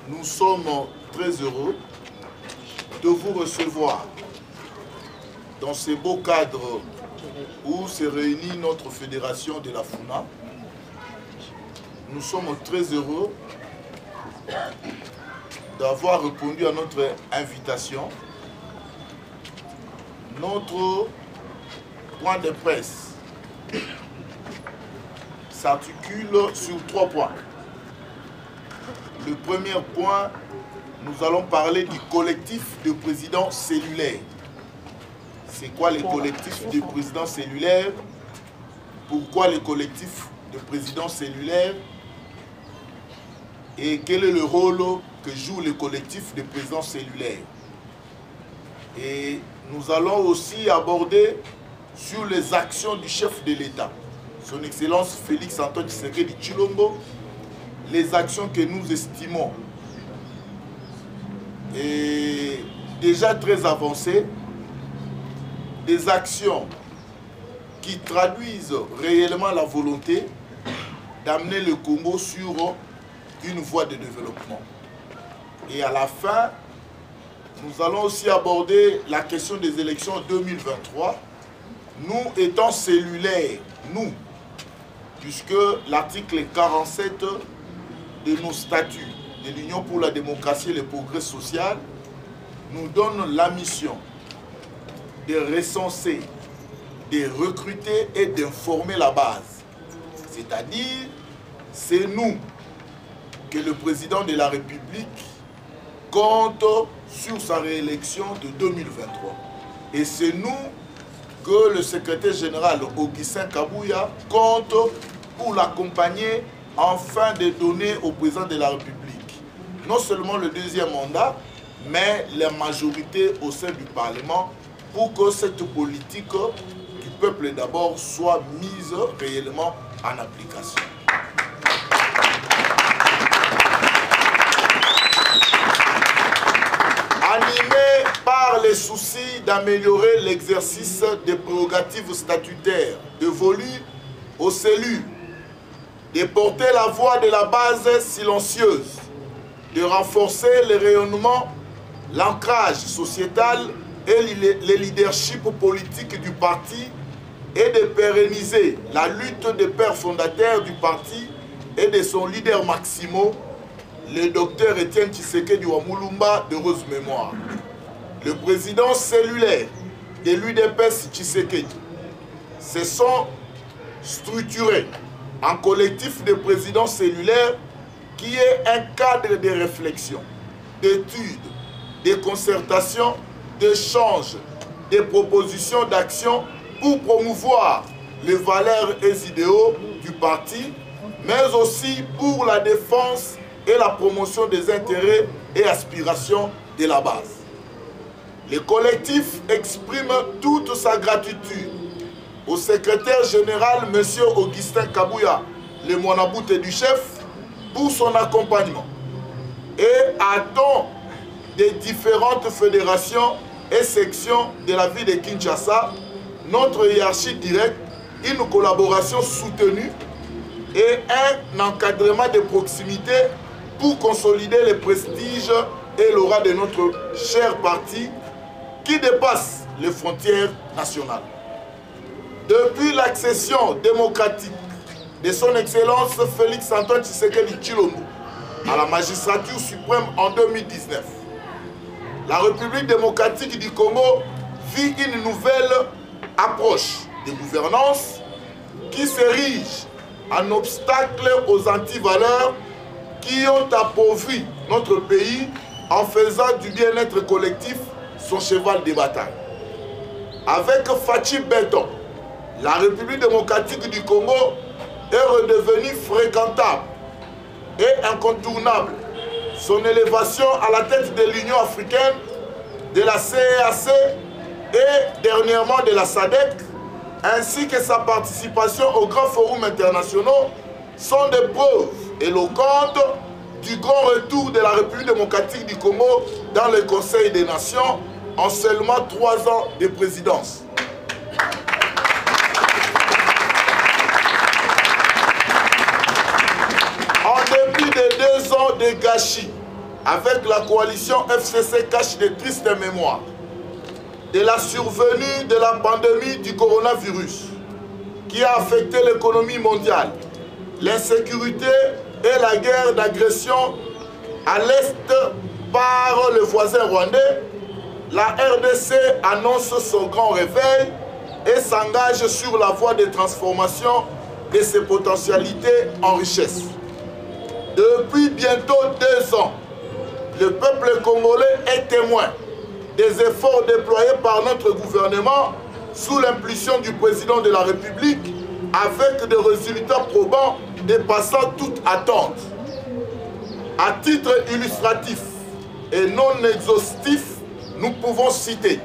Nous sommes très heureux de vous recevoir dans ce beau cadre où se réunit notre fédération de la FUNA. Nous sommes très heureux d'avoir répondu à notre invitation. Notre point de presse s'articule sur 3 points. Le premier point, nous allons parler du collectif de présidents cellulaires. C'est quoi les collectifs de présidents cellulaires? Pourquoi les collectifs de présidents cellulaires? Et quel est le rôle que joue le collectif de présidents cellulaires? Et nous allons aussi aborder sur les actions du chef de l'État, son Excellence Félix Antoine Tshisekedi Tshilombo, les actions que nous estimons et déjà très avancées, des actions qui traduisent réellement la volonté d'amener le Congo sur une voie de développement. Et à la fin, nous allons aussi aborder la question des élections 2023, nous étant cellulaires, nous, puisque l'article 47 de nos statuts de l'Union pour la démocratie et le progrès social nous donne la mission de recenser, de recruter et d'informer la base. C'est-à-dire, c'est nous que le président de la République compte sur sa réélection de 2023. Et c'est nous que le secrétaire général Augustin Kabouya compte pour l'accompagner afin de donner au président de la République non seulement le 2e mandat, mais la majorité au sein du Parlement pour que cette politique du peuple d'abord soit mise réellement en application. Animé par les soucis d'améliorer l'exercice des prérogatives statutaires dévolues aux cellules, de porter la voix de la base silencieuse, de renforcer le rayonnement, l'ancrage sociétal et le leadership politique du parti et de pérenniser la lutte des pères fondateurs du parti et de son leader maximo, le docteur Étienne Tshisekedi Wamulumba, d'heureuse mémoire. Le président cellulaire de l'UDPS Tshisekedi se sont structurés en collectif de présidents cellulaires qui est un cadre de réflexion, d'études, de concertation, d'échanges, de propositions d'action pour promouvoir les valeurs et idéaux du parti, mais aussi pour la défense et la promotion des intérêts et aspirations de la base. Le collectif exprime toute sa gratitude au secrétaire général M. Augustin Kabouya, le Mwanabute du chef, pour son accompagnement et attend des différentes fédérations et sections de la ville de Kinshasa notre hiérarchie directe, une collaboration soutenue et un encadrement de proximité pour consolider le prestige et l'aura de notre cher parti qui dépasse les frontières nationales. Depuis l'accession démocratique de son Excellence Félix Antoine Tshisekedi Tshilombo à la magistrature suprême en 2019, la République démocratique du Congo vit une nouvelle approche de gouvernance qui s'érige en obstacle aux antivaleurs qui ont appauvri notre pays en faisant du bien-être collectif son cheval de bataille. Avec Fachi Benton, la République démocratique du Congo est redevenue fréquentable et incontournable. Son élévation à la tête de l'Union africaine, de la CEAC et dernièrement de la SADC, ainsi que sa participation aux grands forums internationaux, sont des preuves éloquentes du grand retour de la République démocratique du Congo dans le Conseil des Nations en seulement 3 ans de présidence. En dépit de 2 ans de gâchis avec la coalition FCC cache de tristes mémoires de la survenue de la pandémie du coronavirus qui a affecté l'économie mondiale, l'insécurité et la guerre d'agression à l'Est par le voisin rwandais, la RDC annonce son grand réveil et s'engage sur la voie de transformation de ses potentialités en richesse. Depuis bientôt 2 ans, le peuple congolais est témoin des efforts déployés par notre gouvernement sous l'impulsion du président de la République avec des résultats probants dépassant toute attente. À titre illustratif et non exhaustif, nous pouvons citer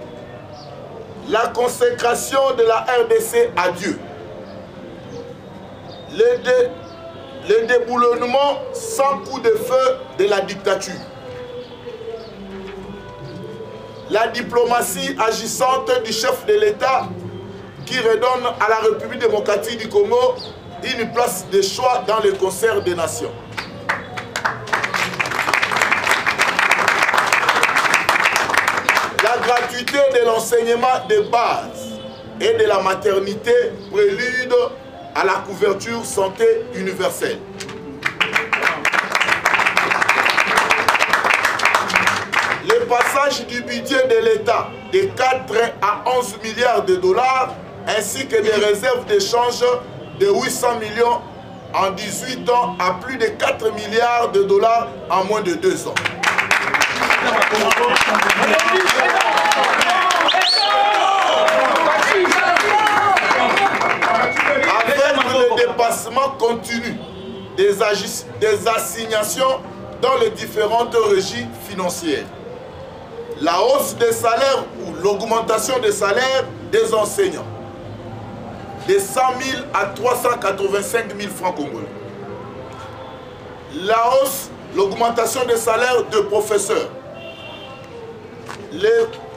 la consécration de la RDC à Dieu, le déboulonnement sans coup de feu de la dictature, la diplomatie agissante du chef de l'État qui redonne à la République démocratique du Congo une place de choix dans le concert des nations. La gratuité de l'enseignement de base et de la maternité prélude à la couverture santé universelle. Le passage du budget de l'État de 4 à 11 milliards de dollars ainsi que des réserves d'échange de 800 millions en 18 ans à plus de 4 milliards de dollars en moins de 2 ans. Avec le dépassement continu des assignations dans les différentes régies financières, la hausse des salaires ou l'augmentation des salaires des enseignants de 100 000 à 385 000 francs congolais, la hausse, l'augmentation des salaires de professeurs,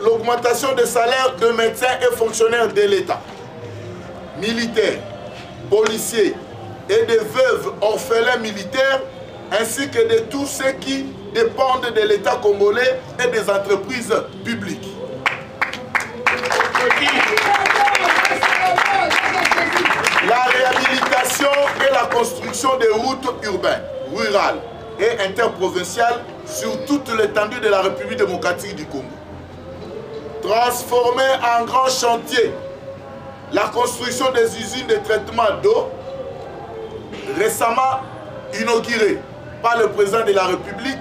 l'augmentation des salaires de médecins et fonctionnaires de l'État, militaires, policiers et de veuves orphelins militaires, ainsi que de tous ceux qui dépendent de l'État congolais et des entreprises publiques. La réhabilitation et la construction des routes urbaines, rurales et interprovinciales sur toute l'étendue de la République démocratique du Congo. Transformer en grand chantier la construction des usines de traitement d'eau récemment inaugurée par le président de la République,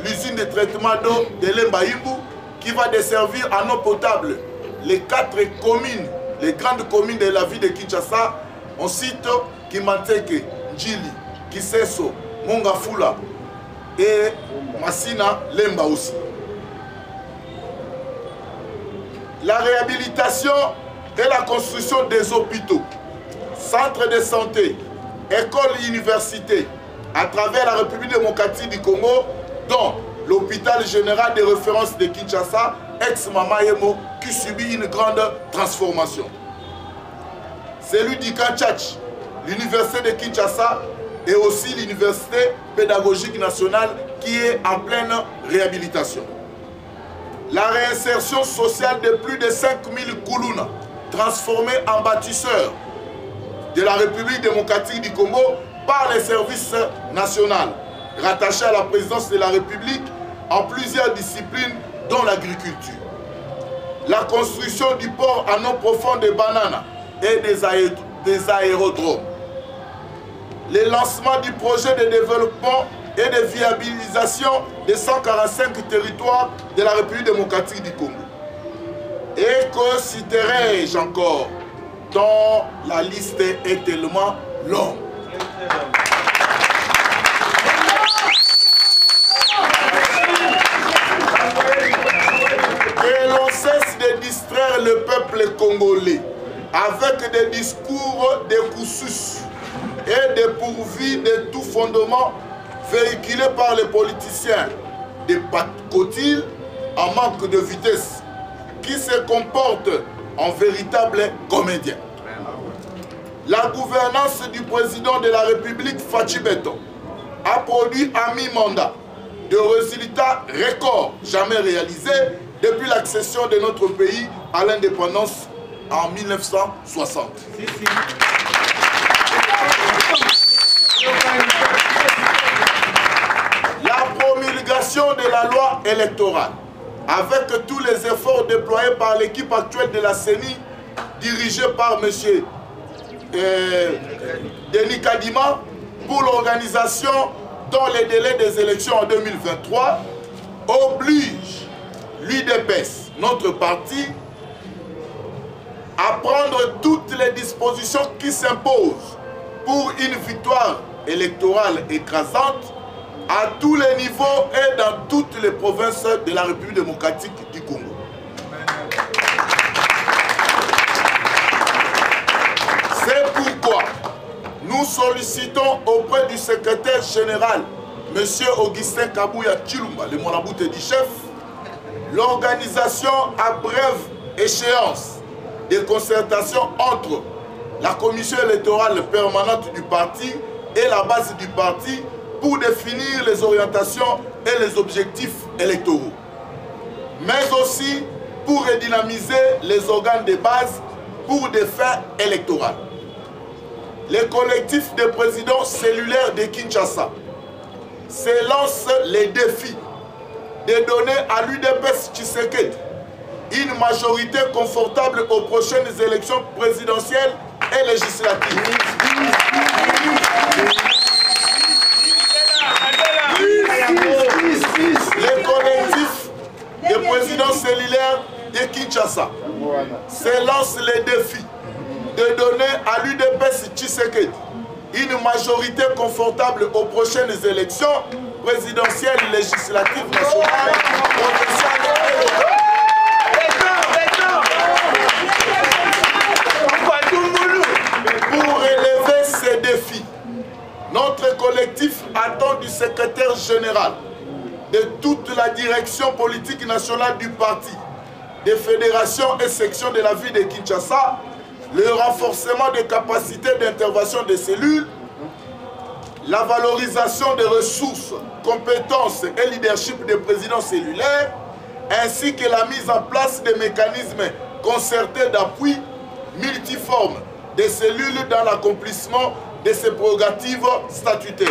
l'usine de traitement d'eau de Lembaïmbou qui va desservir en eau potable les 4 communes, les grandes communes de la ville de Kinshasa. On cite Kimanteke, Njili, Kiseso, Mongafula et Massina Lemba aussi. La réhabilitation et la construction des hôpitaux, centres de santé, écoles et universités à travers la République démocratique du Congo, dont l'hôpital général de référence de Kinshasa, ex-Mamayemo, qui subit une grande transformation. Celui du Kanchach, l'université de Kinshasa et aussi l'université pédagogique nationale qui est en pleine réhabilitation. La réinsertion sociale de plus de 5000 Koulouna, transformés en bâtisseurs de la République démocratique du Congo par les services nationaux, rattachés à la présidence de la République en plusieurs disciplines, dont l'agriculture. La construction du port en eau profonde de Banana et des aérodromes. Le lancement du projet de développement et de viabilisation des 145 territoires de la République démocratique du Congo. Et que citerai-je encore, dont la liste est tellement longue. Et l'on cesse de distraire le peuple congolais avec des discours de coussus et dépourvus de tout fondement véhiculés par les politiciens de pacotille en manque de vitesse qui se comportent en véritables comédiens. La gouvernance du président de la République, Fachi Beton, a produit à mi-mandat de résultats records jamais réalisés depuis l'accession de notre pays à l'indépendance en 1960. La promulgation de la loi électorale, avec tous les efforts déployés par l'équipe actuelle de la CENI, dirigée par M. Denis Kadima, pour l'organisation dans les délais des élections en 2023, oblige l'UDPS, notre parti, à prendre toutes les dispositions qui s'imposent pour une victoire électorale écrasante à tous les niveaux et dans toutes les provinces de la République démocratique du Congo. C'est pourquoi nous sollicitons auprès du secrétaire général, M. Augustin Kabouya Chilumba, le Monaboute du chef, l'organisation à brève échéance des concertations entre la commission électorale permanente du parti et la base du parti pour définir les orientations et les objectifs électoraux, mais aussi pour redynamiser les organes de base pour des fins électorales. Les collectifs de présidents cellulaires de Kinshasa se lancent les défis de donner à l'UDPS Tshisekedi une majorité confortable aux prochaines élections présidentielles et législatives. Les collectifs de présidents cellulaires de Kinshasa se lancent les défis de donner à l'UDPS Tshisekedi une majorité confortable aux prochaines élections présidentielles, législatives, nationales, provinciales et locales. Pour relever ces défis, notre collectif attend du secrétaire général, de toute la direction politique nationale du parti, des fédérations et sections de la ville de Kinshasa, le renforcement des capacités d'intervention des cellules, la valorisation des ressources, compétences et leadership des présidents cellulaires, ainsi que la mise en place des mécanismes concertés d'appui multiformes des cellules dans l'accomplissement de ces prérogatives statutaires.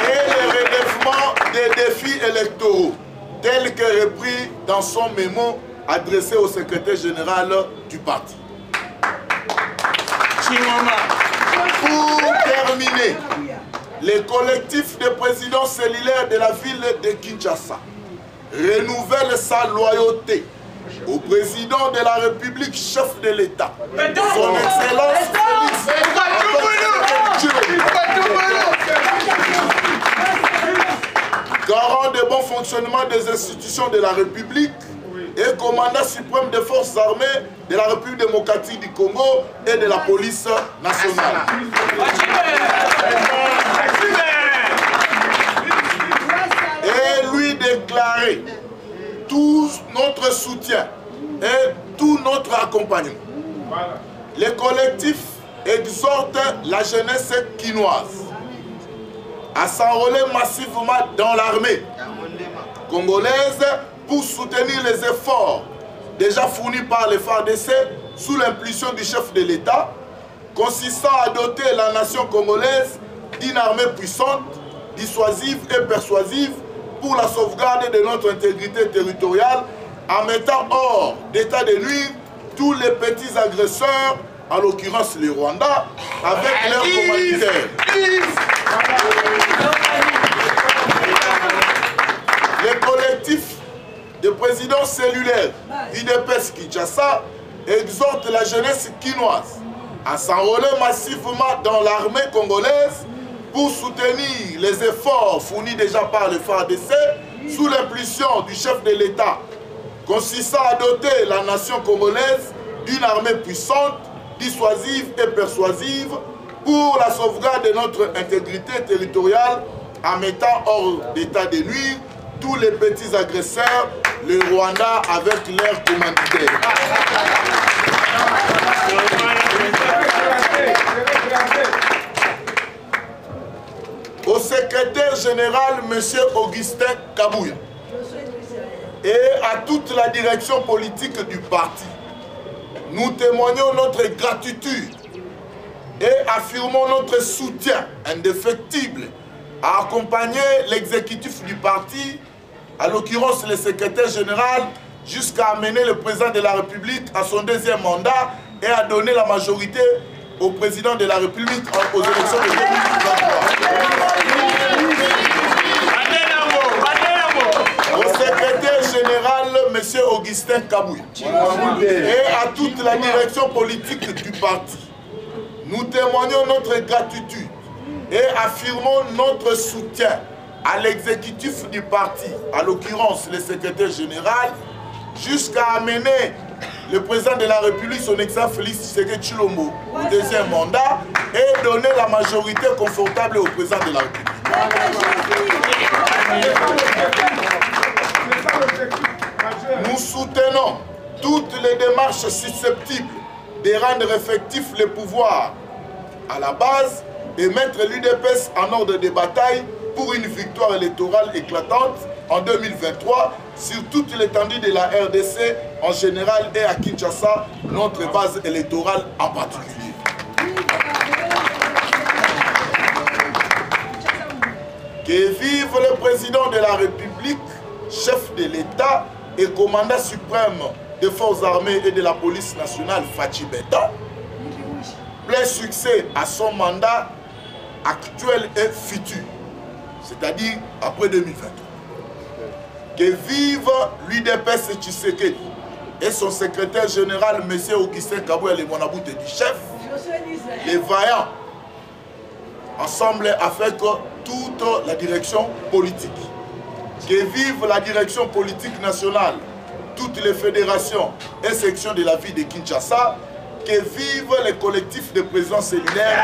Et le relèvement des défis électoraux, tel que repris dans son mémo adressé au secrétaire général du parti. Pour terminer, les collectifs de présidents cellulaires de la ville de Kinshasa renouvelle sa loyauté au président de la République, chef de l'État, son Excellence Félix, garant de bon fonctionnement des institutions de la République et commandant suprême des forces armées de la République démocratique du Congo et de la police nationale. Et lui déclarer tout notre soutien et tout notre accompagnement. Les collectifs exhortent la jeunesse quinoise à s'enrôler massivement dans l'armée congolaise pour soutenir les efforts déjà fournis par les FARDC sous l'impulsion du chef de l'État, consistant à doter la nation congolaise d'une armée puissante, dissuasive et persuasive pour la sauvegarde de notre intégrité territoriale, en mettant hors d'état de nuire tous les petits agresseurs, en l'occurrence les Rwandais, avec leurs commanditaires. Les collectifs de présidents cellulaires d'UDPS Kinshasa exhortent la jeunesse quinoise à s'enrôler massivement dans l'armée congolaise pour soutenir les efforts fournis déjà par le FARDC sous l'impulsion du chef de l'État, consistant à doter la nation congolaise d'une armée puissante, dissuasive et persuasive pour la sauvegarde de notre intégrité territoriale, en mettant hors d'état de nuire tous les petits agresseurs, les Rwandais avec leurs commanditaires. secrétaire général, M. Augustin Kabouya, et à toute la direction politique du parti, nous témoignons notre gratitude et affirmons notre soutien indéfectible à accompagner l'exécutif du parti, à l'occurrence le secrétaire général, jusqu'à amener le président de la République à son deuxième mandat et à donner la majorité au président de la République aux élections de 2023. Au secrétaire général, M. Augustin Kabouya, et à toute la direction politique du parti, nous témoignons notre gratitude et affirmons notre soutien à l'exécutif du parti, à l'occurrence le secrétaire général, jusqu'à amener le président de la République, son excellence Félix Tshisekedi Tshilombo, au deuxième mandat et donner la majorité confortable au président de la République. Nous soutenons toutes les démarches susceptibles de rendre effectifs les pouvoirs à la base et mettre l'UDPS en ordre de bataille pour une victoire électorale éclatante en 2023 sur toute l'étendue de la RDC en général et à Kinshasa, notre base électorale en particulier. Que vive le président de la République, chef de l'État et commandant suprême des forces armées et de la police nationale, Fachi Beta. Plein succès à son mandat actuel et futur, c'est-à-dire après 2023. Que vive l'UDPS Tshisekedi et son secrétaire général, M. Augustin Kabouya, le Monabout du chef, les vaillants, ensemble avec toute la direction politique. Que vive la direction politique nationale, toutes les fédérations et sections de la vie de Kinshasa. Que vive les collectifs de présidents cellulaires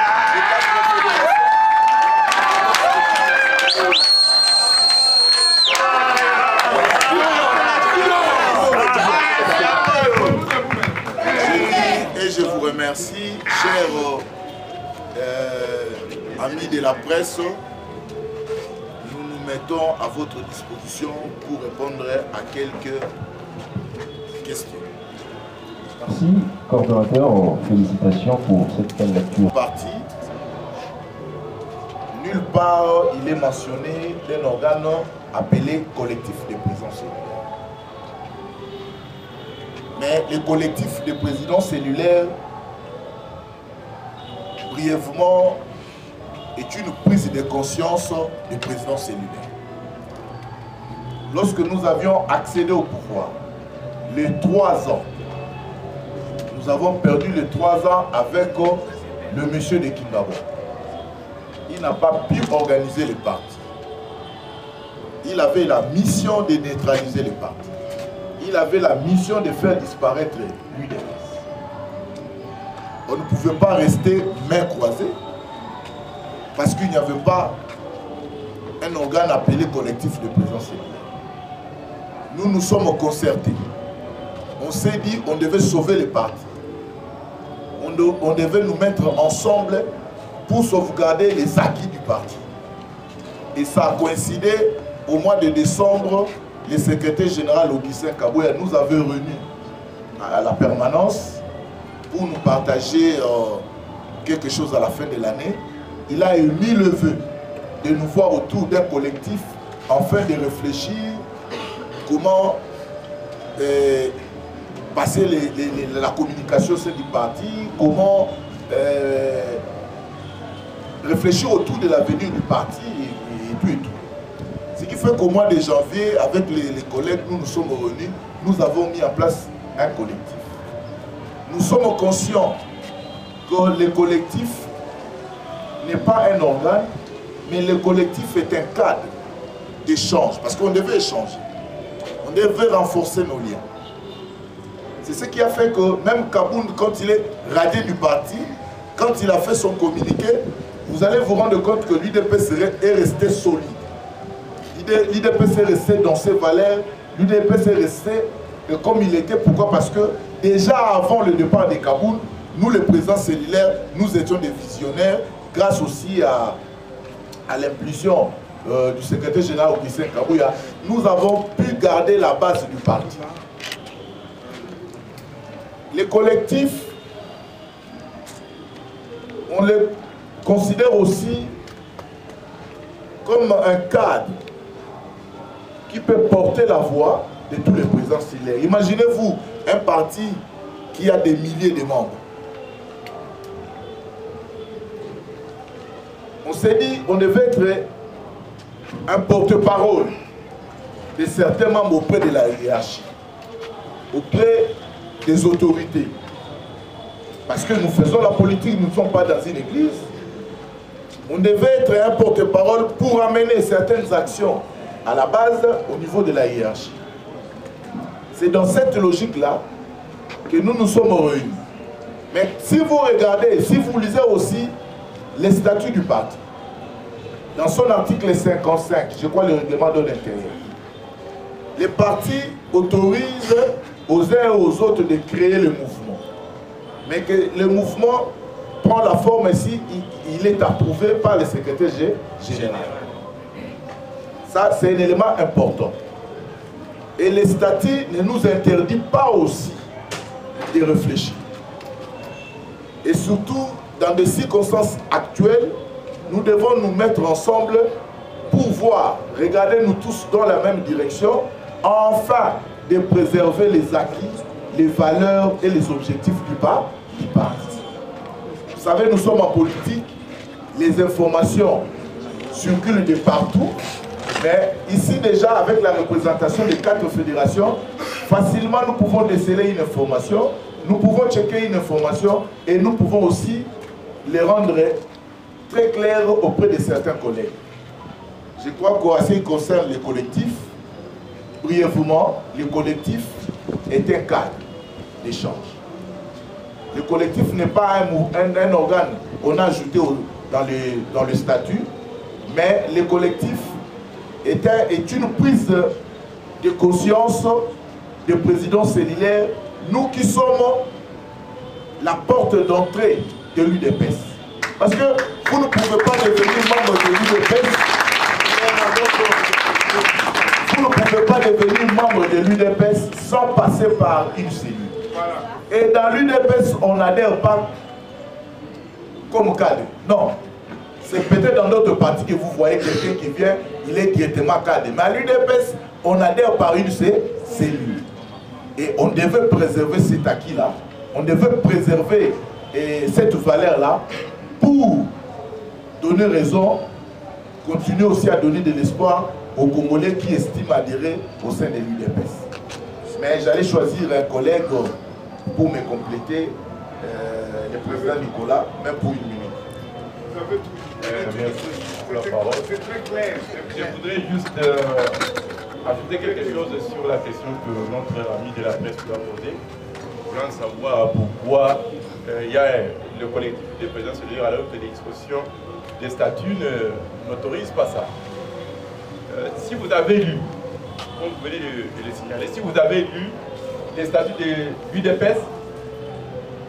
et je vous remercie, chers amis de la presse. Nous nous mettons à votre disposition pour répondre à quelques questions. Merci, coordonnateur, félicitations pour cette belle lecture. Parti, nulle part il est mentionné d'un organe appelé collectif de présidents cellulaires. Mais le collectif de présidents cellulaires, brièvement, est une prise de conscience des présidents cellulaires. Lorsque nous avions accédé au pouvoir, les 3 ans, nous avons perdu les 3 ans avec le monsieur de Kingabo. Il n'a pas pu organiser le parti. Il avait la mission de neutraliser le parti. Il avait la mission de faire disparaître l'UDPS. On ne pouvait pas rester main croisée parce qu'il n'y avait pas un organe appelé collectif de présence cellulaire. Nous nous sommes concertés. On s'est dit qu'on devait sauver le parti. On devait nous mettre ensemble pour sauvegarder les acquis du parti. Et ça a coïncidé au mois de décembre. Le secrétaire général Augustin Kabouya nous avait réunis à la permanence pour nous partager quelque chose à la fin de l'année. Il a émis le vœu de nous voir autour d'un collectif afin de réfléchir comment passer la communication au sein du parti, comment réfléchir autour de l'avenir du parti et tout et tout. Ce qui fait qu'au mois de janvier, avec les collègues, nous nous sommes réunis, nous avons mis en place un collectif. Nous sommes conscients que le collectif n'est pas un organe, mais le collectif est un cadre d'échange, parce qu'on devait échanger. On devait renforcer nos liens. C'est ce qui a fait que même Kaboun, quand il est radié du parti, quand il a fait son communiqué, vous allez vous rendre compte que l'UDPS est resté solide. L'UDPS est resté dans ses valeurs, l'UDPS est resté comme il était. Pourquoi? Parce que déjà avant le départ de Kaboun, nous les présidents cellulaires, nous étions des visionnaires grâce aussi à l'impulsion du secrétaire général Augustin Kabouya, nous avons pu garder la base du parti. Les collectifs, on les considère aussi comme un cadre qui peut porter la voix de tous les présidents stylés. Imaginez-vous un parti qui a des milliers de membres. On s'est dit qu'on devait être un porte-parole de certains membres auprès de la hiérarchie, auprès des autorités. Parce que nous faisons la politique, nous ne sommes pas dans une église. On devait être un porte-parole pour amener certaines actions à la base au niveau de la hiérarchie. C'est dans cette logique-là que nous nous sommes réunis. Mais si vous regardez, si vous lisez aussi les statuts du parti, dans son article 55, je crois le règlement de l'intérieur, les partis autorisent aux uns et aux autres de créer le mouvement. Mais que le mouvement prend la forme ici, il est approuvé par le secrétaire général. Ça, c'est un élément important. Et les statuts ne nous interdisent pas aussi de réfléchir. Et surtout, dans des circonstances actuelles, nous devons nous mettre ensemble pour voir, regarder nous tous dans la même direction, enfin de préserver les acquis, les valeurs et les objectifs du parti. Vous savez, nous sommes en politique, les informations circulent de partout, mais ici déjà avec la représentation des 4 fédérations, facilement nous pouvons déceler une information, nous pouvons checker une information et nous pouvons aussi les rendre très claires auprès de certains collègues. Je crois qu'en ce qui concerne les collectifs, brièvement, le collectif est un cadre d'échange. Le collectif n'est pas un organe qu'on a ajouté dans le statut, mais le collectif est une prise de conscience des présidents cellulaires, nous qui sommes la porte d'entrée de l'UDPS. Parce que vous ne pouvez pas devenir membre de l'UDPS, vous ne pouvez pas devenir membre de l'UDPS sans passer par une cellule. Voilà. Et dans l'UDPS, on n'adhère pas comme cadre. Non. C'est peut-être dans d'autres partis que vous voyez quelqu'un qui vient, il est directement cadre. Mais à l'UDPS, on adhère par une cellule. Et on devait préserver cet acquis-là. On devait préserver cette valeur-là pour donner raison, continuer aussi à donner de l'espoir aux Congolais qui estiment adhérer au sein de l'UDPS. Mais j'allais choisir un collègue pour me compléter, le président Nicolas, même pour une minute. Vous avez tout. C'est très clair. Je voudrais juste ajouter quelque chose sur la question que notre ami de la presse nous a posée, voulant savoir pourquoi il y a le collectif des présidents cellulaires alors que les dispositions des statuts n'autorisent pas ça. Si vous avez lu, comme vous venez de le signaler, si vous avez lu les statuts de l'UDPS,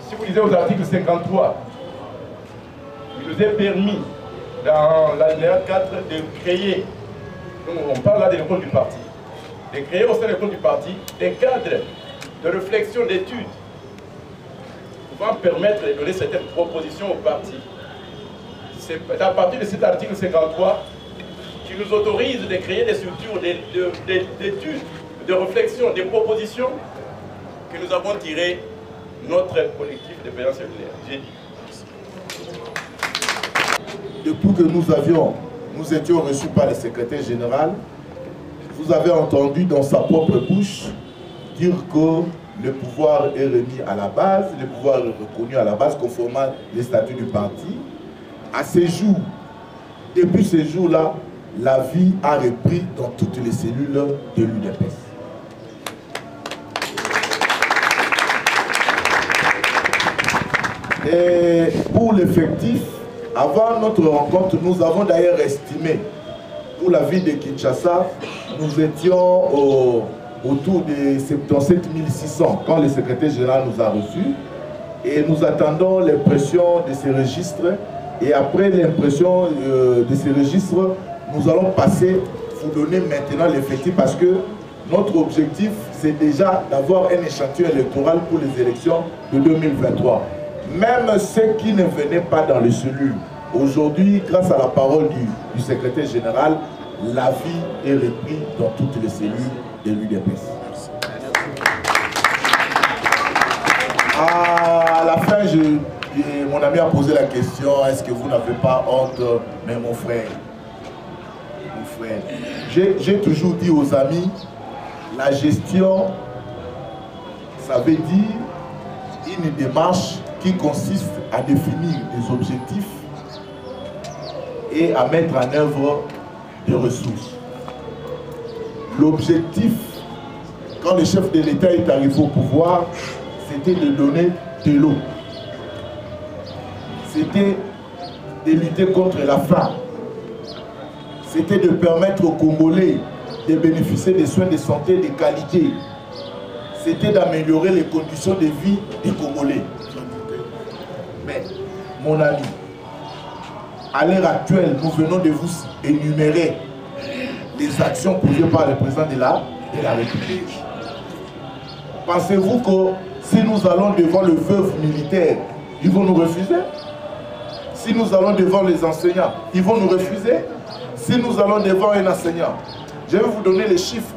si vous lisez aux articles 53, il nous est permis dans l'alinéa 4 de créer, on parle là des comptes du parti, de créer au sein des comptes du parti des cadres de réflexion, d'études, pouvant permettre de donner certaines propositions au parti. C'est à partir de cet article 53 qui nous autorise de créer des structures d'études, de réflexion, des propositions que nous avons tiré notre collectif de présidents cellulaires. J'ai dit. Depuis que nous étions reçus par le secrétaire général, vous avez entendu dans sa propre bouche dire que le pouvoir est remis à la base, le pouvoir est reconnu à la base conformément les statuts du parti. À ces jours, depuis ces jours-là, la vie a repris dans toutes les cellules de l'UDPS. Et pour l'effectif, avant notre rencontre, nous avons d'ailleurs estimé, pour la ville de Kinshasa, nous étions autour de 77 600 quand le secrétaire général nous a reçus. Et nous attendons l'impression de ces registres Et après l'impression de ces registres, nous allons passer, vous donner maintenant l'effectif parce que notre objectif, c'est déjà d'avoir un échantillon électoral pour les élections de 2023. Même ceux qui ne venaient pas dans les cellules, aujourd'hui, grâce à la parole du secrétaire général, la vie est reprise dans toutes les cellules de l'UDPS. À la fin, mon ami a posé la question, est-ce que vous n'avez pas honte? Mais mon frère, j'ai toujours dit aux amis, la gestion, ça veut dire une démarche qui consiste à définir des objectifs et à mettre en œuvre des ressources. L'objectif, quand le chef de l'État est arrivé au pouvoir, c'était de donner de l'eau. C'était de lutter contre la faim. C'était de permettre aux Congolais de bénéficier des soins de santé de qualité. C'était d'améliorer les conditions de vie des Congolais. Mais, mon ami, à l'heure actuelle, nous venons de vous énumérer les actions posées par le président de la République. Pensez-vous que si nous allons devant le veuve militaire, ils vont nous refuser? Si nous allons devant les enseignants, ils vont nous refuser? Si nous allons devant un enseignant, je vais vous donner les chiffres.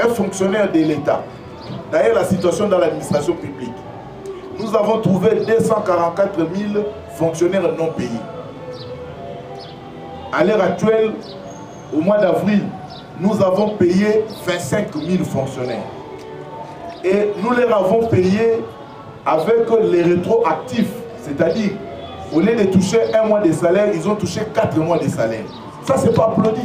Un fonctionnaire de l'État, d'ailleurs la situation dans l'administration publique, nous avons trouvé 244 000 fonctionnaires non payés. À l'heure actuelle, au mois d'avril, nous avons payé 25 000 fonctionnaires. Et nous les avons payés avec les rétroactifs, c'est-à-dire, au lieu de toucher un mois de salaire, ils ont touché 4 mois de salaire. Ça, c'est pas applaudi.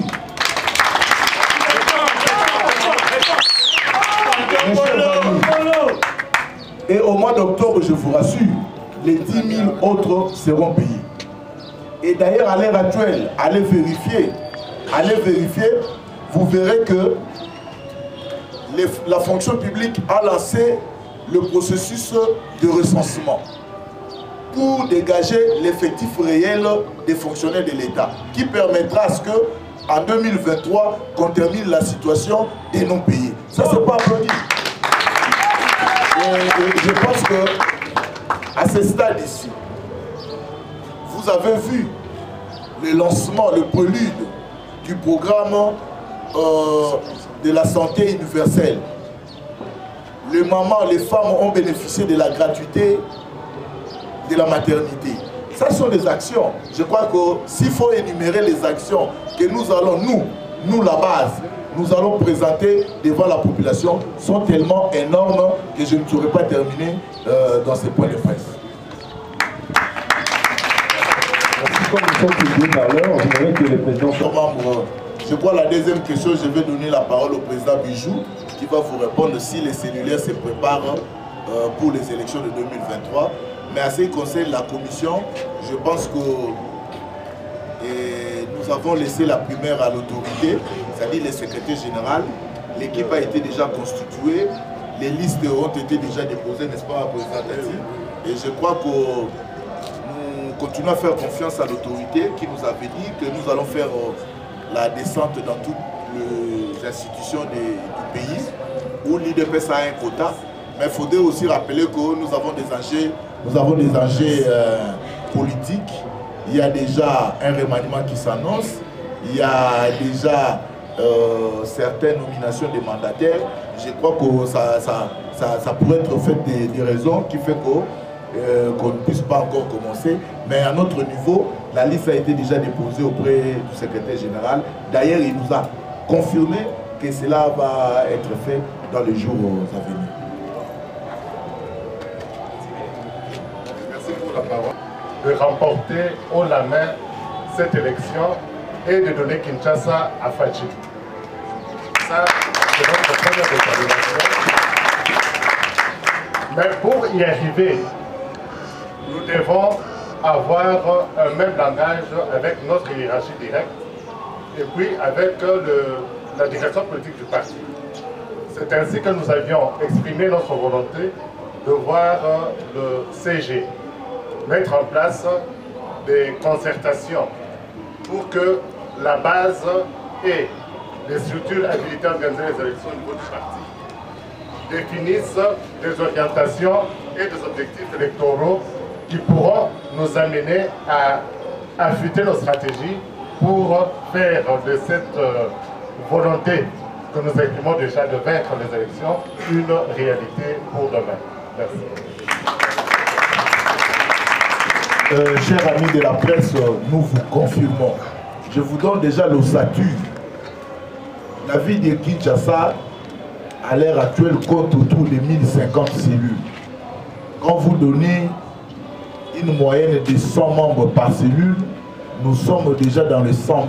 Et au mois d'octobre, je vous rassure, les 10 000 autres seront payés. Et d'ailleurs, à l'heure actuelle, allez vérifier, vous verrez que la fonction publique a lancé le processus de recensement pour dégager l'effectif réel des fonctionnaires de l'État, qui permettra à ce que en 2023, qu'on termine la situation des non-payés. Ça, c'est pas applaudi. Je pense que à ce stade ici, vous avez vu le lancement, le prélude du programme de la santé universelle. Les mamans, les femmes ont bénéficié de la gratuité de la maternité. Ça sont des actions. Je crois que s'il faut énumérer les actions que nous allons, nous la base, nous allons présenter devant la population, sont tellement énormes que je ne saurais pas terminer dans ces points de presse. Comme nous sommes dit tout à l'heure, vous verrez que les présidents sont membres. Je crois la deuxième question, je vais donner la parole au président Bijou qui va vous répondre si les cellulaires se préparent pour les élections de 2023. Mais à ce qui concerne la commission, je pense que nous avons laissé la primaire à l'autorité, c'est-à-dire le secrétaire général. L'équipe a été déjà constituée, les listes ont été déjà déposées, n'est-ce pas, représentatives. Et je crois que nous continuons à faire confiance à l'autorité qui nous avait dit que nous allons faire la descente dans toutes les institutions du pays où l'IDPS a un quota. Mais il faudrait aussi rappeler que nous avons des enjeux politiques. Il y a déjà un remaniement qui s'annonce. Il y a déjà certaines nominations des mandataires. Je crois que ça pourrait être fait des raisons qui fait qu'on ne puisse pas encore commencer. Mais à notre niveau, la liste a été déjà déposée auprès du secrétaire général. D'ailleurs, il nous a confirmé que cela va être fait dans les jours à venir. Merci pour la parole. De remporter haut la main cette élection et de donner Kinshasa à Fachi. Ça, c'est notre première détermination. Mais pour y arriver, nous devons avoir un même langage avec notre hiérarchie directe et puis avec la direction politique du parti. C'est ainsi que nous avions exprimé notre volonté de voir le CG mettre en place des concertations pour que la base et les structures habilitées à organiser les élections au niveau du parti définissent des orientations et des objectifs électoraux qui pourront nous amener à affûter nos stratégies pour faire de cette volonté que nous exprimons déjà de vaincre les élections une réalité pour demain. Merci. Chers amis de la presse, nous vous confirmons. Je vous donne déjà l'ossature. La ville de Kinshasa, à l'heure actuelle, compte autour de 1050 cellules. Quand vous donnez une moyenne de 100 membres par cellule, nous sommes déjà dans les 100 000.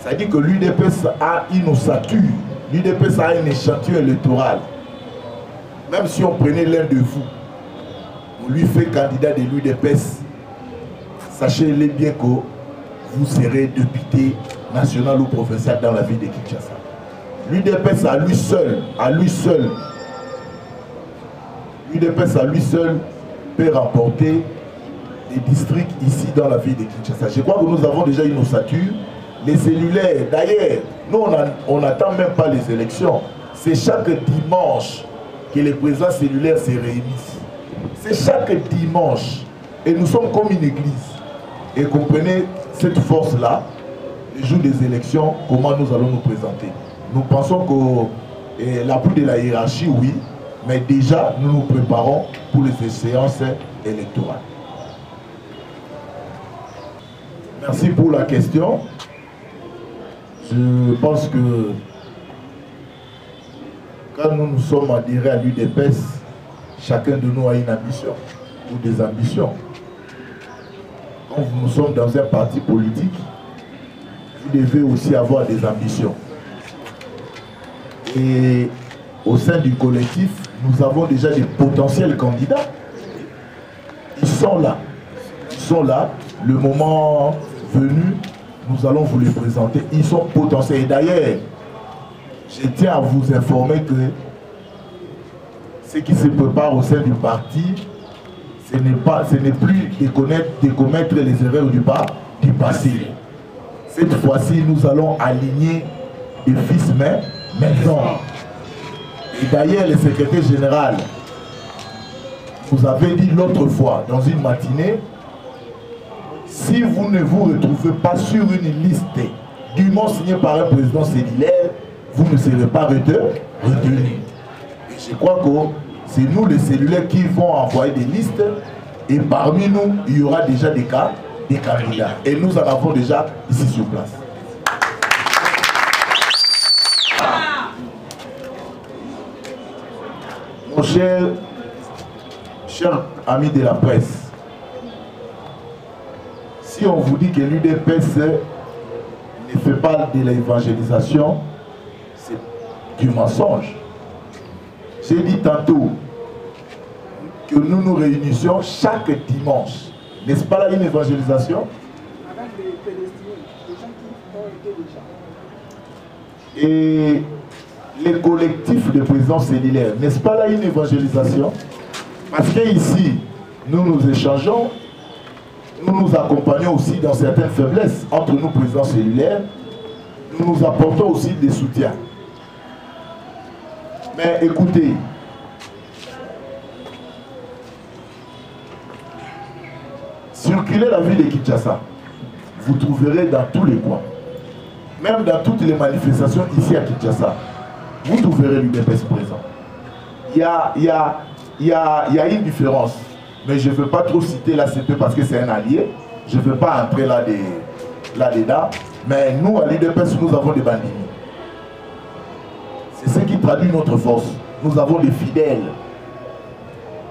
Ça dit que l'UDPS a une ossature, l'UDPS a un échantillon électoral. Même si on prenait l'un de vous, on lui fait candidat de l'UDPS, sachez-le bien que vous serez député national ou provincial dans la ville de Kinshasa. L'UDPS à lui seul, l'UDPS à lui seul peut remporter des districts ici dans la ville de Kinshasa. Je crois que nous avons déjà une ossature. Les cellulaires, d'ailleurs, nous on n'attend même pas les élections. C'est chaque dimanche que les présidents cellulaires se réunissent. C'est chaque dimanche. Et nous sommes comme une église. Et comprenez cette force-là, le jour des élections, comment nous allons nous présenter. Nous pensons que l'appui de la hiérarchie, oui, mais déjà nous nous préparons pour les séances électorales. Merci pour la question. Je pense que quand nous nous sommes adhérés à l'UDPS, chacun de nous a une ambition ou des ambitions. Quand nous sommes dans un parti politique, vous devez aussi avoir des ambitions. Et au sein du collectif, nous avons déjà des potentiels candidats. Ils sont là. Ils sont là. Le moment venu, nous allons vous les présenter. Ils sont potentiels. Et d'ailleurs, je tiens à vous informer que ce qui se prépare au sein du parti, ce n'est plus de commettre les erreurs du passé. Cette fois-ci, nous allons aligner des fils maison. Et d'ailleurs, le secrétaire général vous avait dit l'autre fois, dans une matinée, si vous ne vous retrouvez pas sur une liste dûment signée par un président cellulaire, vous ne serez pas retenu. Et je crois que c'est nous les cellulaires qui vont envoyer des listes et parmi nous, il y aura déjà des candidats. Et nous en avons déjà ici sur place. Mon cher ami de la presse, si on vous dit que l'UDPS ne fait pas de l'évangélisation, c'est du mensonge. J'ai dit tantôt que nous nous réunissions chaque dimanche. N'est-ce pas là une évangélisation? Avec les pédestinés, les gens qui ont été déjà. Et les collectifs de présidents cellulaires, n'est-ce pas là une évangélisation? Parce qu'ici, nous nous échangeons, nous nous accompagnons aussi dans certaines faiblesses entre nous présidents cellulaires, nous nous apportons aussi des soutiens. Mais écoutez, circulez la ville de Kinshasa, vous trouverez dans tous les coins, même dans toutes les manifestations ici à Kinshasa, vous trouverez l'UDPS présent. Il y a une différence, mais je ne veux pas trop citer l'ACP parce que c'est un allié, je ne veux pas entrer là-dedans, mais nous à l'UDPS, nous avons des bandits. C'est ce qui traduit notre force. Nous avons des fidèles,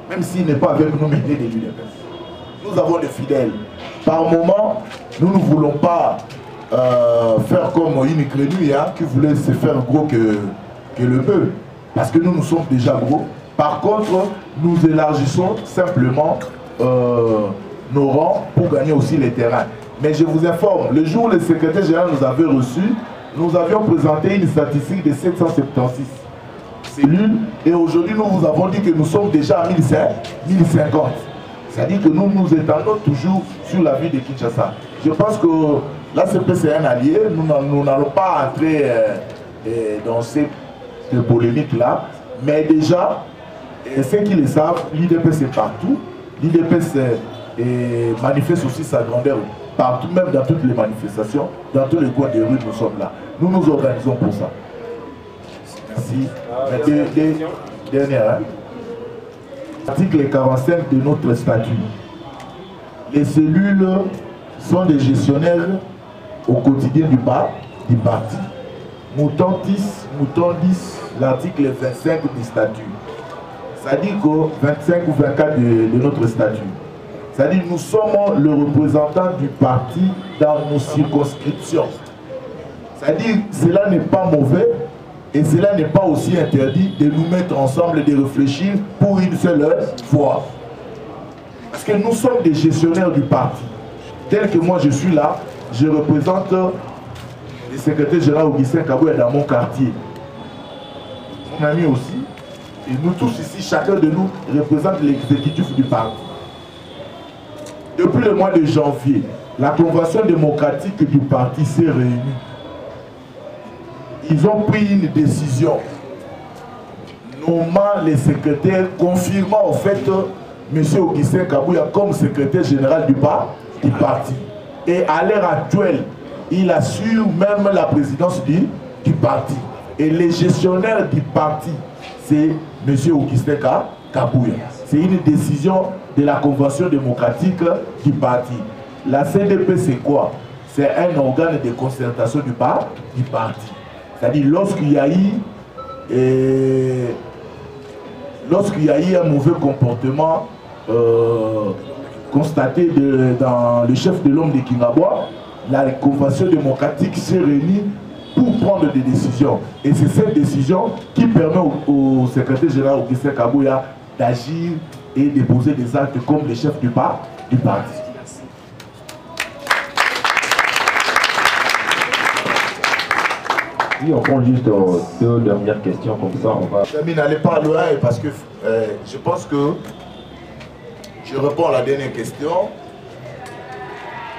même s'il n'est pas avec nous, mais des l'UDPS. Nous avons des fidèles. Par moment, nous ne voulons pas faire comme une grenouille qui voulait se faire gros que le bœuf. Parce que nous sommes déjà gros. Par contre, nous élargissons simplement nos rangs pour gagner aussi les terrains. Mais je vous informe, le jour où le secrétaire général nous avait reçus, nous avions présenté une statistique de 776 cellules. Et aujourd'hui, nous vous avons dit que nous sommes déjà à 1050. C'est-à-dire que nous nous étendons toujours sur la ville de Kinshasa. Je pense que l'ACP c'est un allié, nous n'allons pas entrer dans cette polémique-là, mais déjà, ceux qui le savent, l'IDPS c'est partout, l'IDPS manifeste aussi sa grandeur partout, même dans toutes les manifestations, dans tous les coins des rues, nous sommes là. Nous nous organisons pour ça. Merci. Dernière. Hein? Article 45 de notre statut. Les cellules sont des gestionnaires au quotidien du parti. Mouton 10, l'article 25 du statut. Ça dit que 25 ou 24 de notre statut. C'est-à-dire nous sommes le représentant du parti dans nos circonscriptions. C'est-à-dire cela n'est pas mauvais et cela n'est pas aussi interdit de nous mettre ensemble et de réfléchir pour une seule fois. Parce que nous sommes des gestionnaires du parti. Tel que moi je suis là, je représente le secrétaire général Augustin Kabouya dans mon quartier. Mon ami aussi. Et nous tous ici, chacun de nous représente l'exécutif du parti. Depuis le mois de janvier, la convention démocratique du parti s'est réunie. Ils ont pris une décision, nommant les secrétaires, confirmant en fait M. Augustin Kabouya comme secrétaire général du parti. Et à l'heure actuelle, il assure même la présidence du parti. Et les gestionnaires du parti, c'est M. Augustin Kabouya. C'est une décision de la convention démocratique du parti. La CDP, c'est quoi? C'est un organe de concertation du parti. C'est-à-dire lorsqu'il y a eu un mauvais comportement constaté dans le chef de l'homme de Kingabwa, la convention démocratique s'est réunie pour prendre des décisions. Et c'est cette décision qui permet au secrétaire général Augustin Kabouya d'agir et de poser des actes comme le chef du parti. Oui, on prend juste deux dernières questions, comme ça on va... Mais n'allez pas loin parce que je pense que je réponds à la dernière question.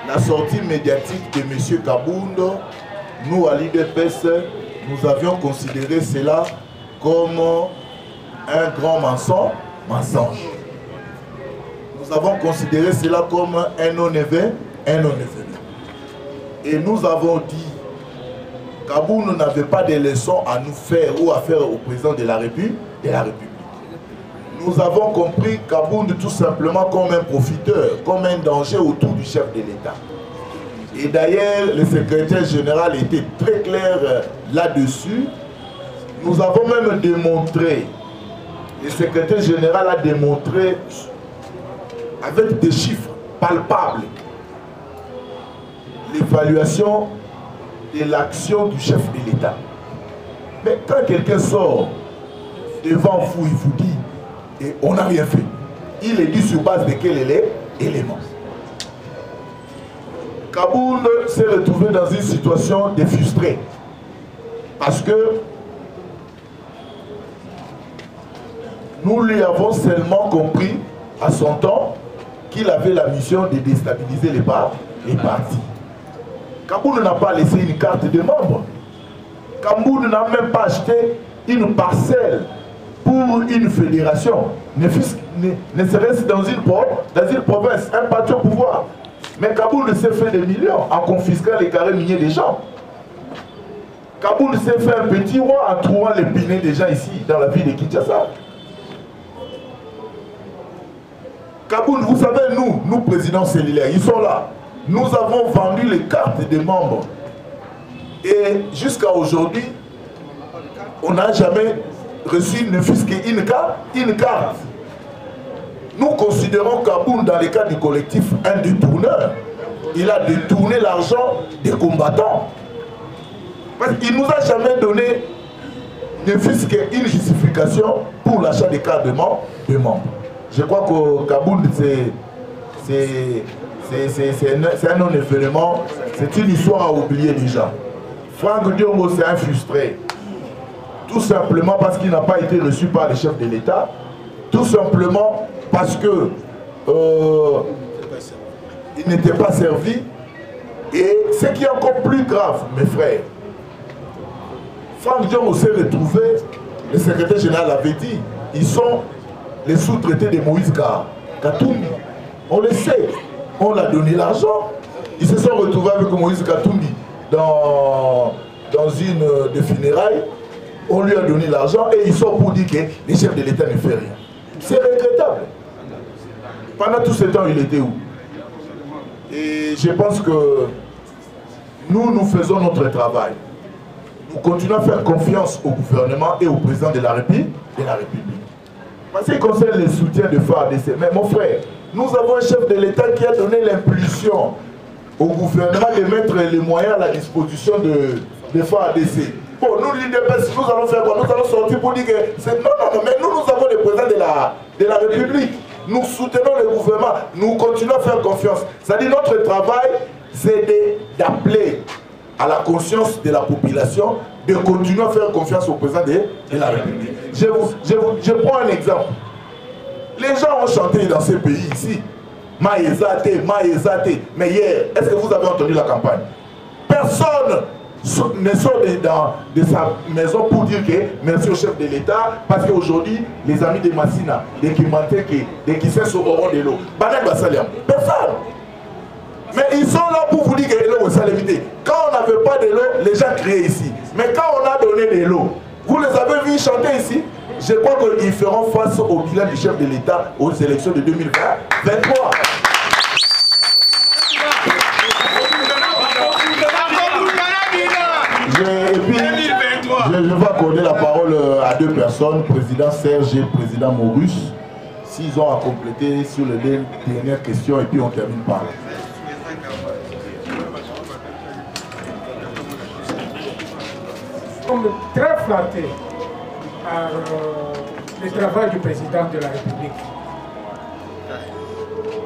La sortie médiatique de M. Kabound, nous à l'IDPS, nous avions considéré cela comme un grand mensonge. Nous avons considéré cela comme un non-événement. Et nous avons dit Kabound n'avait pas de leçons à nous faire ou à faire au président de la République. Nous avons compris Kabound tout simplement comme un profiteur, comme un danger autour du chef de l'État. Et d'ailleurs, le secrétaire général était très clair là-dessus. Nous avons même démontré, le secrétaire général a démontré avec des chiffres palpables l'évaluation de l'action du chef de l'État. Mais quand quelqu'un sort devant vous, il vous dit et on n'a rien fait, il est dit sur base de quel élément? Kabound s'est retrouvé dans une situation de frustré parce que nous lui avons seulement compris à son temps qu'il avait la mission de déstabiliser les partis. Kabound n'a pas laissé une carte de membre. Kabound n'a même pas acheté une parcelle pour une fédération, ne serait-ce dans une province, un parti au pouvoir. Mais Kabound s'est fait des millions en confisquant les carrés miniers des gens. Kabound s'est fait un petit roi en trouvant les pinets des gens ici, dans la ville de Kinshasa. Kabound, vous savez, nous présidents cellulaires, ils sont là. Nous avons vendu les cartes des membres. Et jusqu'à aujourd'hui, on n'a jamais reçu ne fût-ce qu'une carte. Nous considérons Kabound, dans le cas du collectif, un détourneur. Il a détourné l'argent des combattants. Parce qu'il ne nous a jamais donné ne fût-ce qu'une justification pour l'achat des cartes de membres. Je crois que Kabound, c'est un non-événement, c'est une histoire à oublier déjà. Franck Diongo, c'est un frustré. Tout simplement parce qu'il n'a pas été reçu par le chef de l'État. Tout simplement parce que ils n'étaient pas servis. Et ce qui est encore plus grave, mes frères, Franck Dion s'est retrouvé, le secrétaire général avait dit, ils sont les sous-traités de Moïse Katumbi. On le sait, on a donné l'argent. Ils se sont retrouvés avec Moïse Katumbi dans une des funérailles. On lui a donné l'argent et ils sont pour dire que les chefs de l'État ne font rien. C'est regrettable. Pendant tout ce temps, il était où? Et je pense que nous faisons notre travail. Nous continuons à faire confiance au gouvernement et au président de la République. Parce qu'il concerne le soutien de FARDC. Mais mon frère, nous avons un chef de l'État qui a donné l'impulsion au gouvernement de mettre les moyens à la disposition de FARDC. Bon, nous, l'IDPS, nous allons faire quoi? Nous allons sortir pour dire que c'est... Non, mais nous avons le président de la République. Nous soutenons le gouvernement. Nous continuons à faire confiance. C'est-à-dire notre travail, c'est d'appeler à la conscience de la population de continuer à faire confiance au président de la République. Je prends un exemple. Les gens ont chanté dans ces pays ici. Maïzate. Mais hier, est-ce que vous avez entendu la campagne? Personne ne sort de sa maison pour dire que merci au chef de l'État, parce qu'aujourd'hui, les amis de Massina, des Kimante, des Kisses auront de l'eau. Personne. Mais ils sont là pour vous dire que l'eau est limitée. Quand on n'avait pas de l'eau, les gens criaient ici. Mais quand on a donné de l'eau, vous les avez vus chanter ici? Je crois qu'ils feront face au bilan du chef de l'État aux élections de 2023. Je vais accorder la parole à deux personnes, président Serge et président Maurice, s'ils ont à compléter sur les dernières questions et puis on termine par là. Nous sommes très flattés par le travail du président de la République.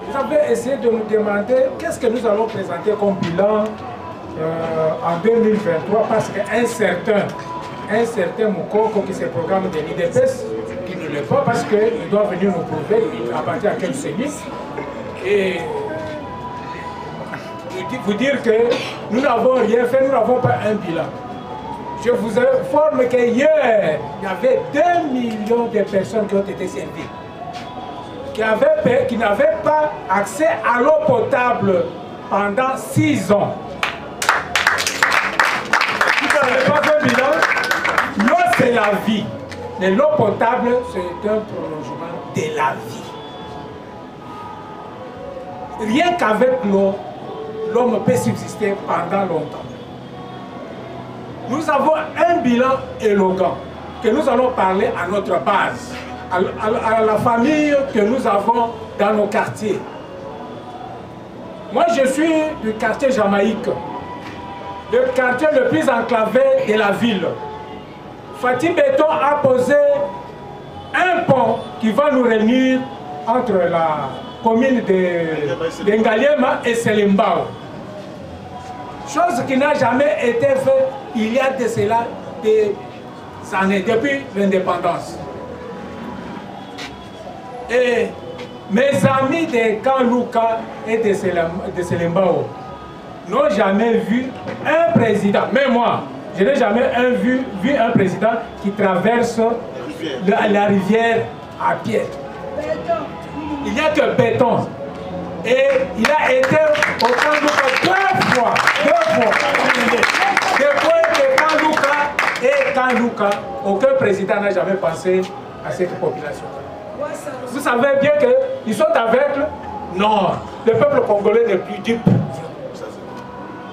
Vous avez essayé de nous demander qu'est-ce que nous allons présenter comme bilan en 2023 parce qu'un certain Moukoko qui se programme de l'IDPS, qui ne l'est pas parce qu'il doit venir nous prouver, il appartient à quel sémice. Et vous dire que nous n'avons rien fait, nous n'avons pas un bilan. Je vous informe qu'hier, il y avait 2 millions de personnes qui ont été servies, qui n'avaient pas accès à l'eau potable pendant 6 ans. Ce n'est pas un bilan. L'eau, c'est la vie. Mais l'eau potable, c'est un prolongement de la vie. Rien qu'avec l'eau, l'homme peut subsister pendant longtemps. Nous avons un bilan éloquent que nous allons parler à notre base, à la famille que nous avons dans nos quartiers. Moi, je suis du quartier Jamaïque, le quartier le plus enclavé de la ville. Fatih Béton a posé un pont qui va nous réunir entre la commune de Ngaliema et Selimbao. Chose qui n'a jamais été faite il y a de cela des années, depuis l'indépendance. Et mes amis de Kanlouka et de Selimbao n'ont jamais vu un président, même moi, je n'ai jamais vu un président qui traverse la rivière à pied. Il n'y a que béton. Et il a été au Kanlouka 2 fois. Depuis que Kanlouka et Kanlouka, aucun président n'a jamais pensé à cette population. Vous savez bien qu'ils sont aveugles? Non, le peuple congolais n'est plus dupe.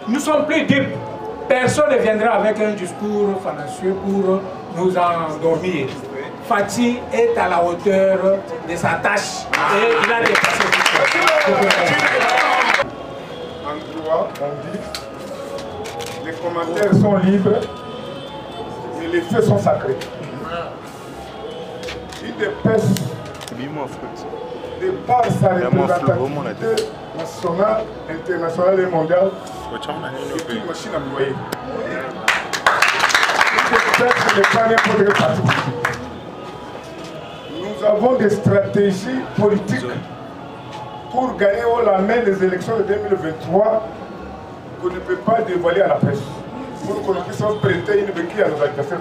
Nous sommes plus dupes. Personne ne viendra avec un discours fallacieux pour nous endormir. Fatih est à la hauteur de sa tâche et il a dépassé tout ça. En droit, on dit les commentaires sont libres, mais les faits sont sacrés. l'IDPS, de par sa représentativité nationale, internationale et mondiale, est une machine à noyer. L'IDPS n'est pas n'importe quel parti politique. Nous avons des stratégies politiques pour gagner haut la main des élections de 2023 qu'on ne peut pas dévoiler à la presse, pour qu'on puisse prêter une béquille à nos adversaires.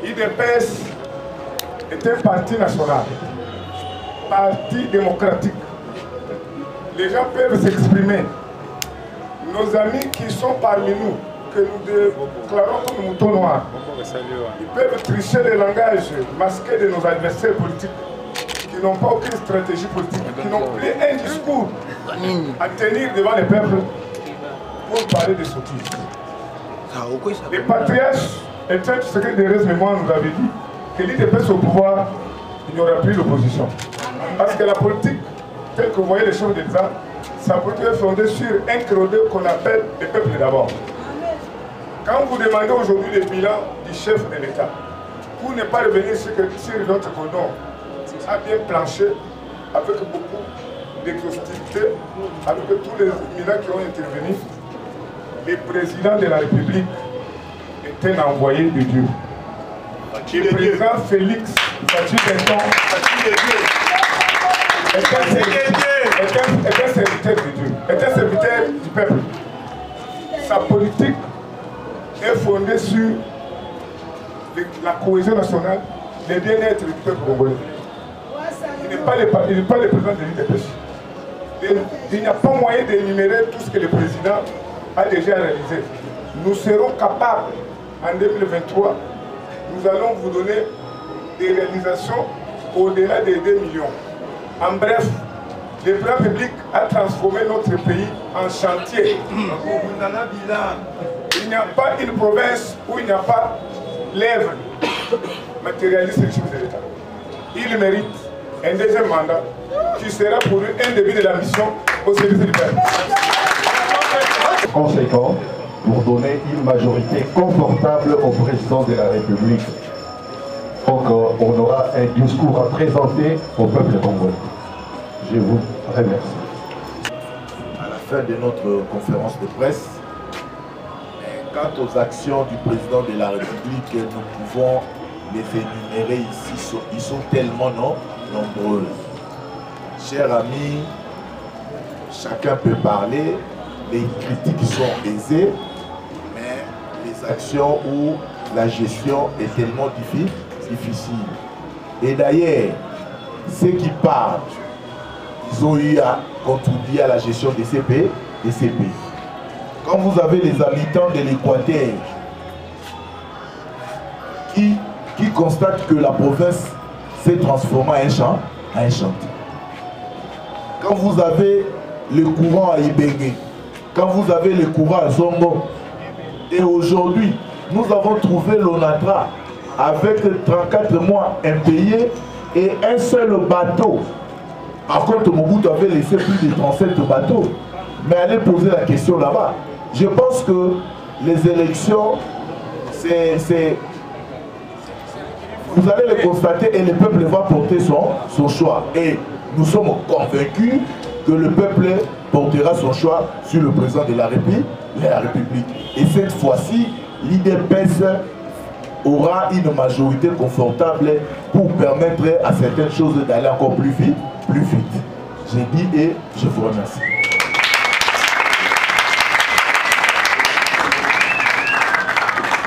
IDPS est un parti national, parti démocratique. Les gens peuvent s'exprimer. Nos amis qui sont parmi nous, que nous déclarons comme moutons noirs, ils peuvent tricher le langage masqué de nos adversaires politiques, qui n'ont pas aucune stratégie politique, qui n'ont plus un discours à tenir devant les peuples pour parler de sottises. Les patriarches et un secret de reste mémoire nous avait dit que l'IDPS au pouvoir, il n'y aura plus d'opposition. Parce que la politique, telle que vous voyez les choses de l'État, sa politique est fondée sur un credo qu'on appelle le peuple d'abord. Quand vous demandez aujourd'hui le bilan du chef de l'État, pour ne pas revenir sur notre cordon, a bien planché avec beaucoup d'exhaustivité, avec tous les militaires qui ont intervenu, le président de la République est un envoyé de Dieu. Le président Félix Fachi-Benton est un serviteur de Dieu, est un serviteur du peuple. Sa politique est fondée sur la cohésion nationale, le bien-être du peuple congolais. Il n'est pas le président de l'IDPS. Il n'y a pas moyen d'énumérer tout ce que le président a déjà réalisé. Nous serons capables, en 2023, nous allons vous donner des réalisations au-delà des 2 millions. En bref, le plan public a transformé notre pays en chantier. Il n'y a pas une province où il n'y a pas l'œuvre matérialiste du chef de l'État. Il mérite un deuxième mandat qui sera pour lui un début de la mission au service du peuple. Conséquent, pour donner une majorité confortable au président de la République. Donc on aura un discours à présenter au peuple congolais. Je vous remercie. À la fin de notre conférence de presse, quant aux actions du président de la République, nous pouvons les énumérer ici. Ils sont tellement nombreuses. Chers amis, chacun peut parler, les critiques sont aisées, mais les actions où la gestion est tellement difficile. Et d'ailleurs, ceux qui parlent, ils ont eu à contribuer à la gestion des CP. Quand vous avez les habitants de l'Équateur qui constatent que la province s'est transformée en un chantier, quand vous avez le courant à Ibenge, quand vous avez le courant à Zongo, et aujourd'hui, nous avons trouvé l'ONATRA avec 34 mois impayés et un seul bateau. Par contre, Mobutu avait laissé plus de 37 bateaux. Mais allez poser la question là-bas. Je pense que les élections, vous allez le constater et le peuple va porter son choix. Et nous sommes convaincus que le peuple portera son choix sur le président de la République. Et cette fois-ci, l'IDPS aura une majorité confortable pour permettre à certaines choses d'aller encore plus vite. J'ai dit et je vous remercie.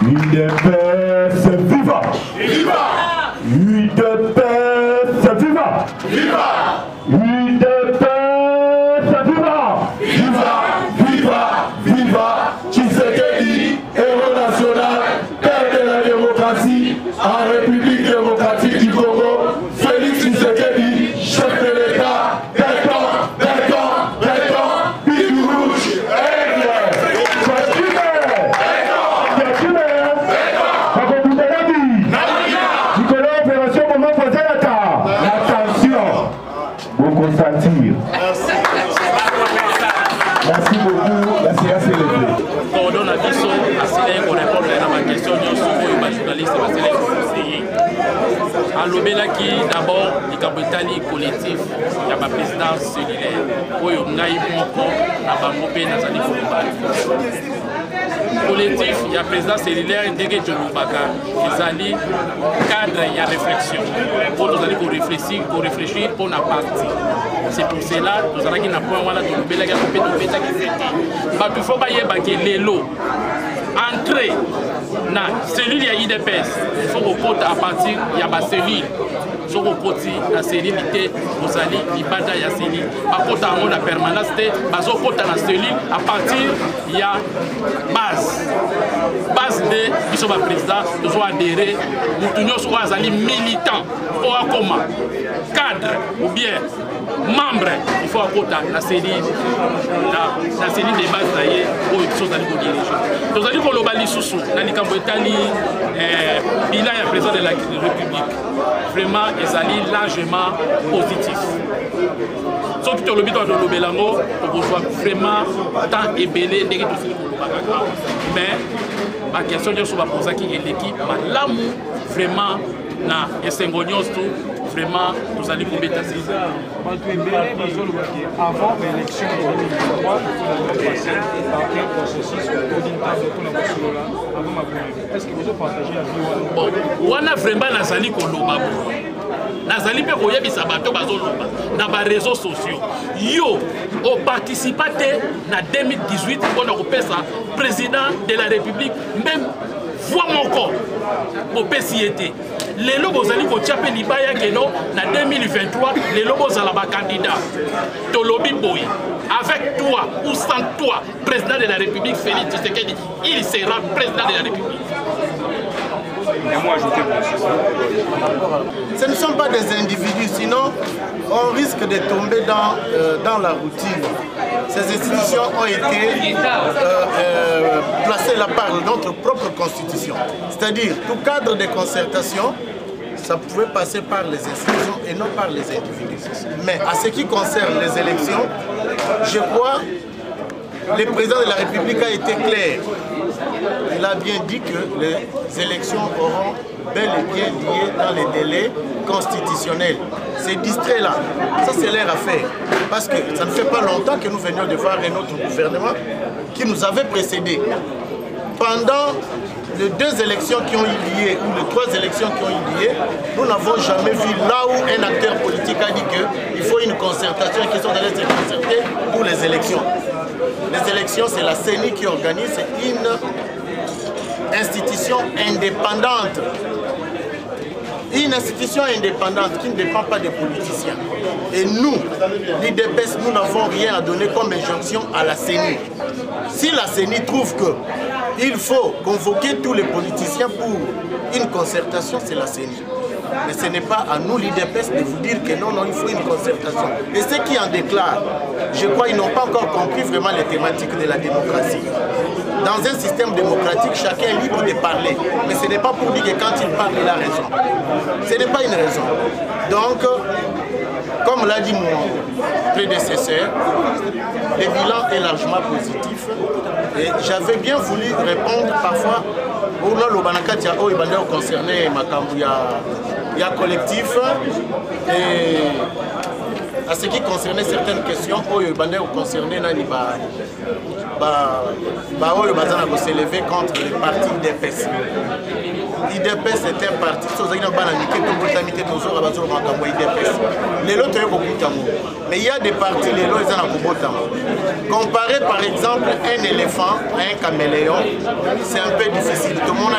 UDPS viva! Viva! UDPS viva! Viva! UDPS viva! Viva! Viva! Viva! Tshisekedi, héros national, père de la démocratie, en République démocratique du Congo, Félix Tshisekedi, chef de l'État, Big Rouge, merci beaucoup, la séance est levée. Coordonne la question, accélère qu'on répond à ma question, nous sommes les journalistes, accélère conseiller. En l'obélaki, d'abord, les capitales collectifs, il y a ma présidence cellulaire, où il y a collectif, il y a présidence cellulaire, dès que tu nous bagarres, ils allaient cadre, il y a réflexion. Pour nous aller réfléchir pour la partie. C'est pour cela que nous avons un point voilà de l'obéla qui a coupé de bêta qui fait. Bah il faut pas y avoir les lots. Entrer na cellule ya IDPS, il faut qu'on à partir il y a ma cellule. Sur le côté, la cellule, vous allez, il y a la cellule. À côté de la permanence, au côté de la cellule, à partir, il y a base. Base de, qui sont le président, nous avons adhéré, nous sommes militants, ou comment, cadre, ou bien membre, il faut à côté de la cellule, la cellule des bases d'ailleurs, où ils sont allés pour diriger. Nous allons pour le bali sous-sous, dans les Camboditani, il a un président de la République. Vraiment, ils allaient largement positifs. Sauf que le but de l'Obelango, on voit vraiment tant ébélé, mais ma question est sur la pose qui est l'équipe, l'amour vraiment, vraiment, nous allons vous mettre à avant l'élection de 2023, il faut passer par un processus est-ce que vous partagez la vie? Bon, on a vraiment Nazali Koloba. Nazali pe koyebisa bato bazoloba na ba réseaux sociaux. Yo, au participateur na 2018 on a repesa président de la République même voix mon corps au PCT. Les lobos allez ko tchape libaya keno na 2023 les lobos à la candidat Tolobi Boy avec toi ou sans toi président de la République Félix Tshisekedi il sera président de la République. Ce ne sont pas des individus, sinon on risque de tomber dans la routine. Ces institutions ont été placées là par notre propre constitution. C'est-à-dire, tout cadre de concertation, ça pouvait passer par les institutions et non par les individus. Mais à ce qui concerne les élections, je crois que le président de la République a été clair. Il a bien dit que les élections auront bel et bien lié dans les délais constitutionnels. Ces distraits-là, ça c'est leur affaire. Parce que ça ne fait pas longtemps que nous venions de voir un autre gouvernement qui nous avait précédés. Pendant les 2 élections qui ont eu lieu, ou les 3 élections qui ont eu lieu, nous n'avons jamais vu là où un acteur politique a dit qu'il faut une concertation et qu'ils sont allés se concerter pour les élections. Les élections, c'est la CENI qui organise, c'est une institution indépendante. Une institution indépendante qui ne dépend pas des politiciens. Et nous, l'IDPS, nous n'avons rien à donner comme injonction à la CENI. Si la CENI trouve qu'il faut convoquer tous les politiciens pour une concertation, c'est la CENI. Mais ce n'est pas à nous, l'IDPS, de vous dire que non, il faut une concertation. Et ceux qui en déclarent, je crois qu'ils n'ont pas encore compris vraiment les thématiques de la démocratie. Dans un système démocratique, chacun est libre de parler. Mais ce n'est pas pour dire que quand il parle, il a raison. Ce n'est pas une raison. Donc, comme l'a dit mon prédécesseur, le bilan est largement positif. Et j'avais bien voulu répondre parfois au Lobanakatia au Ibandeo concerné Makambu, il y a collectif. Et à ce qui concernait certaines questions, au Ibandeo concerné Nani s'est levé contre les partis IDPS. IDPS est un parti, mais il y a des partis, les lois comparer par exemple un éléphant à un caméléon, c'est un peu difficile. Tout le monde a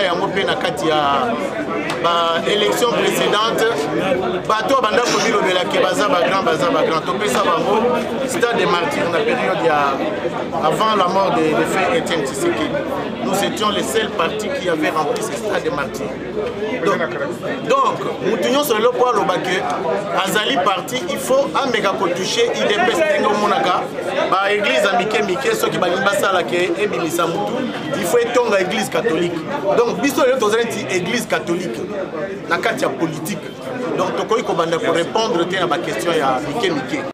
une élection précédente, bateau banda kobi lobela ke baza grand topesa bango stade des martyrs na période avant la mort de frère Étienne Tshisekedi. Nous étions les seuls partis qui avaient rempli ce stade des martyrs. Donc, nous tenions sur le point que Azali parti, il faut un méga toucher IDPS Tengo Monaka, par église à Mike, ceux qui balibasa la ke ebimisa mutu, il faut être à église catholique. Donc, biso yo tozali église catholique, na katia politique. Donc, tokoi ko banda ko répondre à ma question ya Mike.